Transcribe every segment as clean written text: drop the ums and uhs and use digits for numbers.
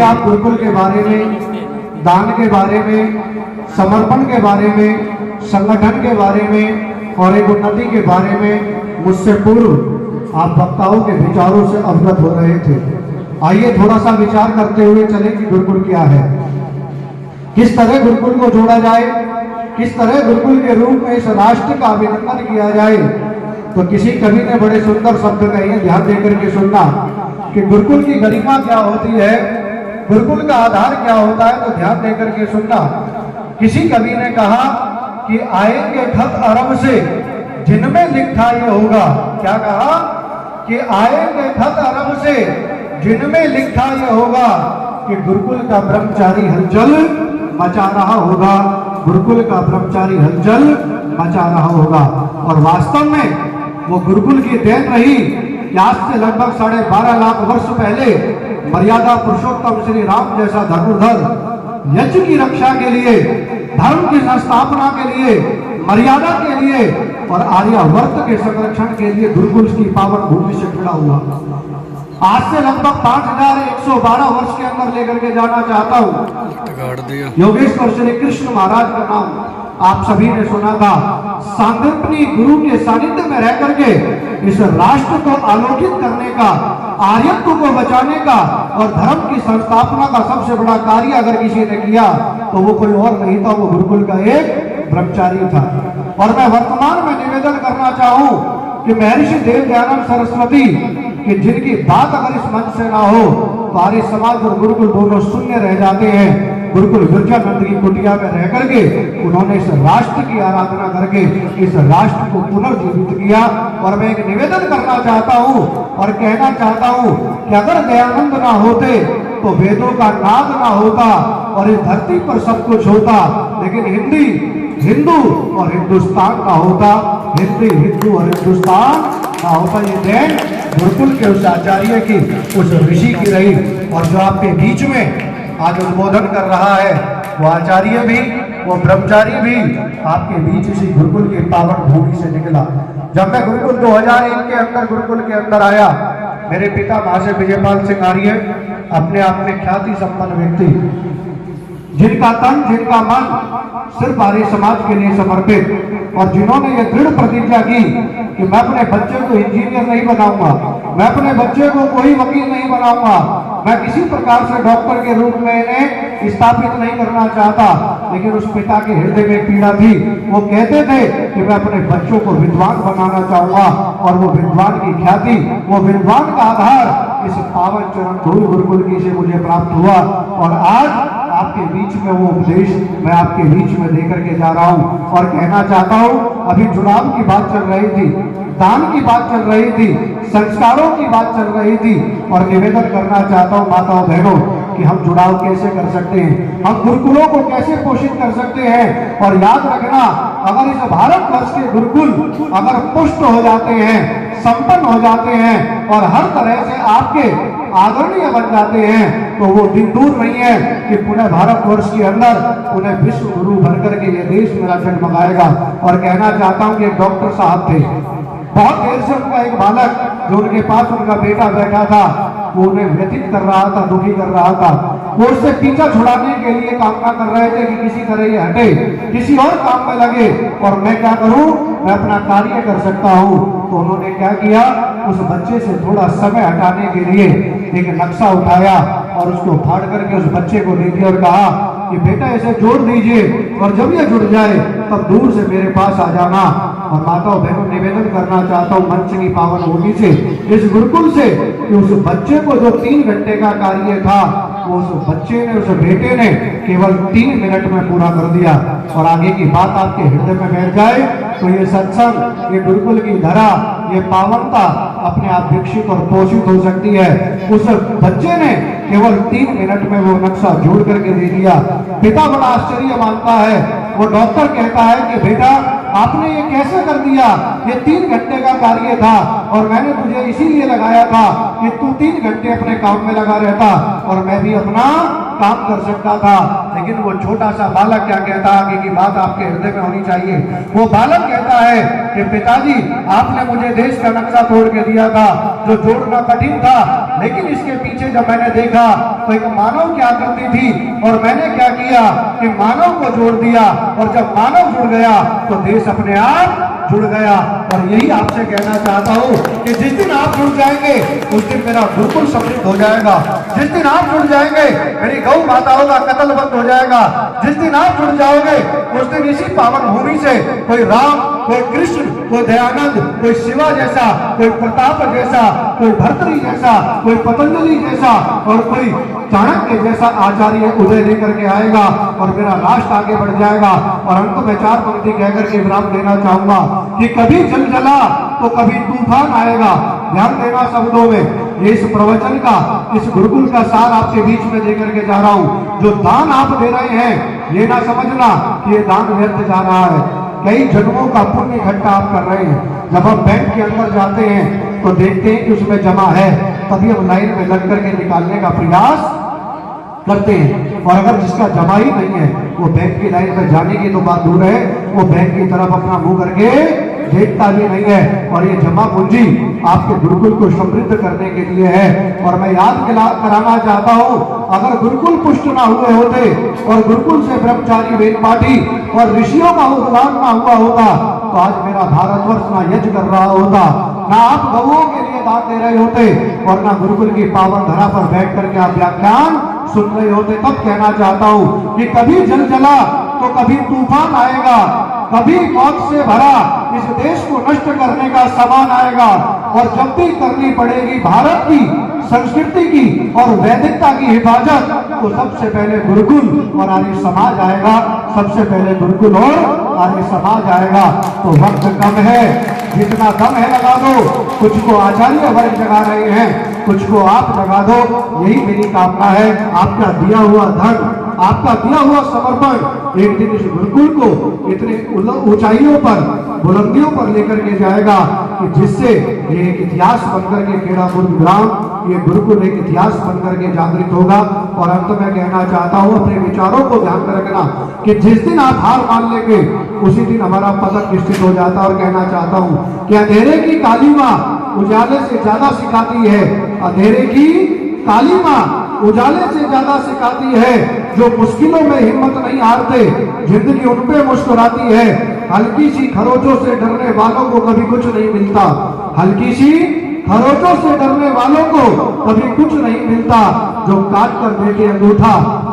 आप गुरुकुल के बारे में, दान के बारे में, समर्पण के बारे में, संगठन के बारे में और एक उन्नति के बारे में मुझसे पूर्व आप वक्ताओं के विचारों से अवगत हो रहे थे। आइए थोड़ा सा विचार करते हुए चले कि गुरुकुल क्या है, किस तरह गुरुकुल को जोड़ा जाए, किस तरह गुरुकुल के रूप में इस राष्ट्र का अभिनंदन किया जाए। तो किसी कवि ने बड़े सुंदर शब्द कहे, ध्यान देकर के सुनना, कि गुरुकुल की गरिमा क्या होती है, गुरुकुल का आधार क्या होता है। तो ध्यान देकर के सुनना। किसी कवि ने कहा कि आएंगे खत अरब से जिनमें लिखा ये होगा। क्या कहा? कि आएंगे खत अरब से जिनमें लिखा ये होगा कि गुरुकुल का ब्रह्मचारी हलचल मचा रहा होगा, गुरुकुल का ब्रह्मचारी हलचल मचा रहा होगा। और वास्तव में वो गुरुकुल की देन रही कि आज से लगभग 12.5 लाख वर्ष पहले मर्यादा पुरुषोत्तम श्री राम जैसा धनुर्धर यज्ञ की रक्षा के लिए, धर्म की संस्थापना के लिए, मर्यादा के लिए और आर्यावर्त के संरक्षण के लिए गुरुकुल की पावन भूमि से जुड़ा हुआ। आज से लगभग 5112 वर्ष के अंदर लेकर के जाना चाहता हूँ। योगेश्वर श्री कृष्ण महाराज का नाम आप सभी ने सुना था। सांदीपनी गुरु के सानिध्य में रह करके इस राष्ट्र को आलोकित करने का, आर्यत्व को बचाने का और धर्म की संस्थापना का सबसे बड़ा कार्य अगर किसी ने किया तो वो कोई और नहीं था, वो गुरुकुल का एक ब्रह्मचारी था। और मैं वर्तमान में निवेदन करना चाहूं कि महर्षि देव दयानंद सरस्वती कि जिनकी बात अगर इस मंच से ना हो तो आर्य समाज और गुरुकुल दोनों शून्य रह जाते हैं। गुरुकुल गिरजानंद की कुटिया में रह करके उन्होंने इस राष्ट्र की आराधना करके इस राष्ट्र को पुनर्जीवित किया। और मैं एक निवेदन करना चाहता हूं और कहना चाहता हूं कि अगर दयानंद ना होते तो वेदों का नाद ना होता और इस धरती पर सब कुछ होता, लेकिन हिंदी हिंदू और हिंदुस्तान ना होता, हिंदी हिंदू और हिंदुस्तान ना होता। ये देन गुरुकुल के उस आचार्य की, उस ऋषि की रही। और जो आपके बीच में आज उद्बोधन कर रहा है वो आचार्य भी, वो ब्रह्मचारी भी आपके बीच इसी गुरुकुल की पावन भूमि से निकला। जब मैं गुरुकुल 2001 के अंदर गुरुकुल के अंदर आया, मेरे पिता महाशय विजयपाल सिंह आर्य अपने आप में ख्याति संपन्न व्यक्ति, जिनका तन जिनका मन सिर्फ आर्य समाज के लिए समर्पित, और जिन्होंने ये दृढ़ प्रतिज्ञा की कि मैं अपने बच्चे को इंजीनियर नहीं बनाऊंगा, मैं अपने बच्चे को कोई वकील नहीं बनाऊंगा, मैं किसी प्रकार से डॉक्टर के रूप में इन्हें स्थापित नहीं करना चाहता। लेकिन उस पिता के हृदय में पीड़ा थी। वो कहते थे कि मैं अपने बच्चों को विद्वान बनाना चाहूंगा और वो विद्वान की ख्याति, वो विद्वान का आधार इस पावन चरण धूल गुरुकुल की से मुझे प्राप्त हुआ। और आज आपके बीच में वो उपदेश मैं आपके बीच में देकर के जा रहा हूं और कहना चाहता हूं। अभी चुनाव की बात चल रही थी, दान की बात चल रही थी, संस्कारों की बात चल रही थी, और निवेदन करना चाहता हूं माताओं बहनों कि हम जुड़ाव कैसे कर सकते हैं, हम गुरुकुलों को कैसे पोषित कर सकते हैं। और याद रखना, अगर इस भारतवर्ष के गुरुकुल अगर पुष्ट हो जाते हैं, संपन्न हो जाते हैं और हर तरह से आपके आदरणीय बन जाते हैं, तो वो दिन दूर नहीं है कि पुनः भारतवर्ष के अंदर पुनः विश्व गुरु बनकर के ये देश मेरा जगमगाएगा। और कहना चाहता हूं कि एक डॉक्टर साहब थे, बहुत देर से उनका एक बालक जो उनके पास उनका बेटा बैठा था, वो उन्हें व्यथित कर रहा था, दुखी कर रहा था। वो उससे पीछा छुड़ाने के लिए कामना कर रहे थे कि किसी तरह ये हटे, किसी और काम में लगे और मैं क्या करूं, मैं अपना कार्य कर सकता हूं। तो उन्होंने क्या किया, उस बच्चे से थोड़ा समय हटाने के लिए एक नक्शा उठाया और उसको फाड़ करके उस बच्चे को दे दिया और कहा कि बेटा इसे जोड़ दीजिए और जब ये जुड़ जाए तब दूर से मेरे पास आ जाना। और माताओं बहनों निवेदन करना चाहता हूँ मंच की पावन भूमि से, इस गुरुकुल से, कि उस बच्चे को जो 3 घंटे का कार्य था वो उस बच्चे ने, उस बेटे ने केवल 3 मिनट में पूरा कर दिया। और आगे की बात आपके हृदय में बैठ जाए तो ये सत्संग, ये गुरुकुल की धरा, ये पावनता अपने आप विकसित और पोषित हो सकती है। उस बच्चे ने केवल 3 मिनट में वो नक्शा जोड़ करके दे दिया। पिता बड़ा आश्चर्य मानता है। वो डॉक्टर कहता है कि बेटा आपने ये कैसे कर दिया, ये 3 घंटे का कार्य था और मैंने तुझे इसीलिए लगाया था कि तू 3 घंटे अपने काम में लगा रहता और मैं भी अपना काम कर सकता था, लेकिन वो छोटा सा बालक क्या कहता है कि बात आपके हृदय में होनी चाहिए। वो बालक कहता है कि पिताजी, आपने मुझे देश का नक्शा तोड़ के दिया था जो जोड़ना कठिन था, लेकिन इसके पीछे जब मैंने देखा तो एक मानव क्या करती थी और मैंने क्या किया कि मानव को जोड़ दिया, और जब मानव जुड़ गया तो देश अपने आप जुड़ गया। और यही आपसे कहना चाहता हूँ कि जिस दिन आप जुड़ जाएंगे उस दिन मेरा गुरुकुल समृद्ध हो जाएगा। जिस दिन आप जुड़ जाएंगे मेरी गौ माताओं का कत्ल बंद हो जाएगा। जिस दिन आप जुड़ जाओगे उस दिन इसी पावन भूमि से कोई राम, कोई कृष्ण, कोई दयानंद, कोई शिवा जैसा, कोई प्रताप जैसा, कोई भर्तृहरि जैसा, कोई पतंजलि जैसा और कोई चाणक्य जैसा आचार्य उदय लेकर के आएगा और मेरा राष्ट्र आगे बढ़ जाएगा। और अंत में 4 पंक्ति कहकर के विराम देना चाहूंगा कि कभी जल जला तो कभी तूफान आएगा। ध्यान देना शब्दों में, इस प्रवचन का, इस गुरुकुल का सार आपके बीच में देकर के जा रहा हूं। जो दान आप दे रहे हैं ये ना समझना कि ये दान व्यर्थ जा रहा है, कई जन्मों का पुण्य इकट्ठा आप कर रहे हैं। जब हम बैंक के अंदर जाते हैं तो देखते हैं कि उसमें जमा है, तभी हम लाइन में लग करके निकालने का प्रयास करते हैं। और अगर जिसका जमा ही नहीं है वो बैंक की लाइन में जाने की तो बात दूर है, वो बैंक की तरफ अपना मुंह करके देखता भी नहीं है। और ये जमा पूंजी आपके गुरुकुल को समृद्ध करने के लिए है। और मैं याद कराना चाहता हूँ, अगर गुरुकुल पुष्ट ना हुए होते और गुरुकुल से ब्रह्मचारी वेद पाठी और ऋषियों का उद्धार ना हुआ होता तो आज मेरा भारतवर्ष ना यज्ञ कर रहा होता, ना आप गौओं के लिए दान दे रहे होते और ना गुरुकुल की पावन धरा पर बैठ करके आप व्याख्यान सुन रहे होते। तब कहना चाहता हूँ कि कभी जल जला तो कभी तूफान आएगा, कभी मौत से भरा इस देश को नष्ट करने का समान आएगा। और जब भी करनी पड़ेगी भारत की संस्कृति की और वैदिकता की हिफाजत तो सबसे पहले गुरुकुल और आर्य समाज आएगा। सबसे पहले गुरुकुल और आर्य समाज आएगा। तो वक्त कम है, जितना दम है लगा दो। कुछ को आचार्य वर्ग जगा रहे हैं, कुछ को आप जगा दो। यही मेरी कामना है। आपका दिया हुआ धन, आपका दिया हुआ समर्पण एक दिन इस गुरुकुल को इतने ऊंचाइयों पर, बुलंदियों पर लेकर के जाएगा कि जिससे ये एक इतिहास बनकर के खेड़ापुर ग्राम, ये गुरुकुल एक इतिहास बनकर के जागृत होगा। और अंत में कहना चाहता हूँ, अपने विचारों को ध्यान में रखना कि जिस दिन आप हार मान लेंगे उसी दिन हमारा पतन निश्चित हो जाता है। और कहना चाहता हूँ कि अंधेरे की काली माँ उजाले से ज्यादा सिखाती है, अंधेरे की काली माँ उजाले से ज्यादा सिखाती है। जो मुश्किलों में हिम्मत नहीं हारते, जिंदगी उन पे मुस्कुराती है। हल्की सी खरोचों से डरने वालों को कभी कुछ नहीं मिलता, हल्की सी खरोचों से डरने वालों को कभी कुछ नहीं मिलता। जो काट कर देखे अंगूठा,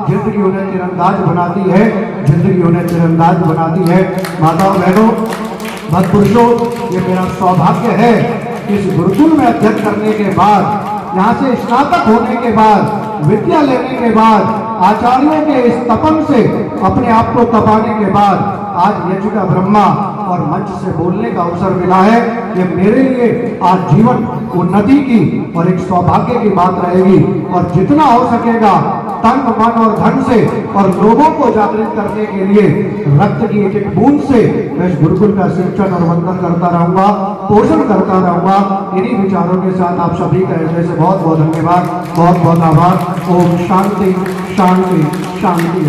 जिंदगी उन्हें तीरंदाज बनाती है, जिंदगी उन्हें तीरंदाज बनाती है। माताओं बहनों, भक्त पुरुषों, ये मेरा सौभाग्य है इस गुरुकुल में अध्ययन करने के बाद, यहाँ से स्नातक होने के बाद, विद्या लेने के बाद, आचार्यों के इस तपन से अपने आप को तपाने के बाद आज यज्ञ का ब्रह्मा और मंच से बोलने का अवसर मिला है। ये मेरे लिए आज जीवन उन्नति की और एक सौभाग्य की बात रहेगी। और जितना हो सकेगा तन मन और धन से और लोगों को जागृत करने के लिए रक्त की एक एक बूंद से मैं इस गुरुकुल का सिंचन और वंदन करता रहूंगा, पोषण करता रहूंगा। इन्हीं विचारों के साथ आप सभी का हृदय से बहुत बहुत धन्यवाद, बहुत बहुत आभार। ओम शांति शांति शांति।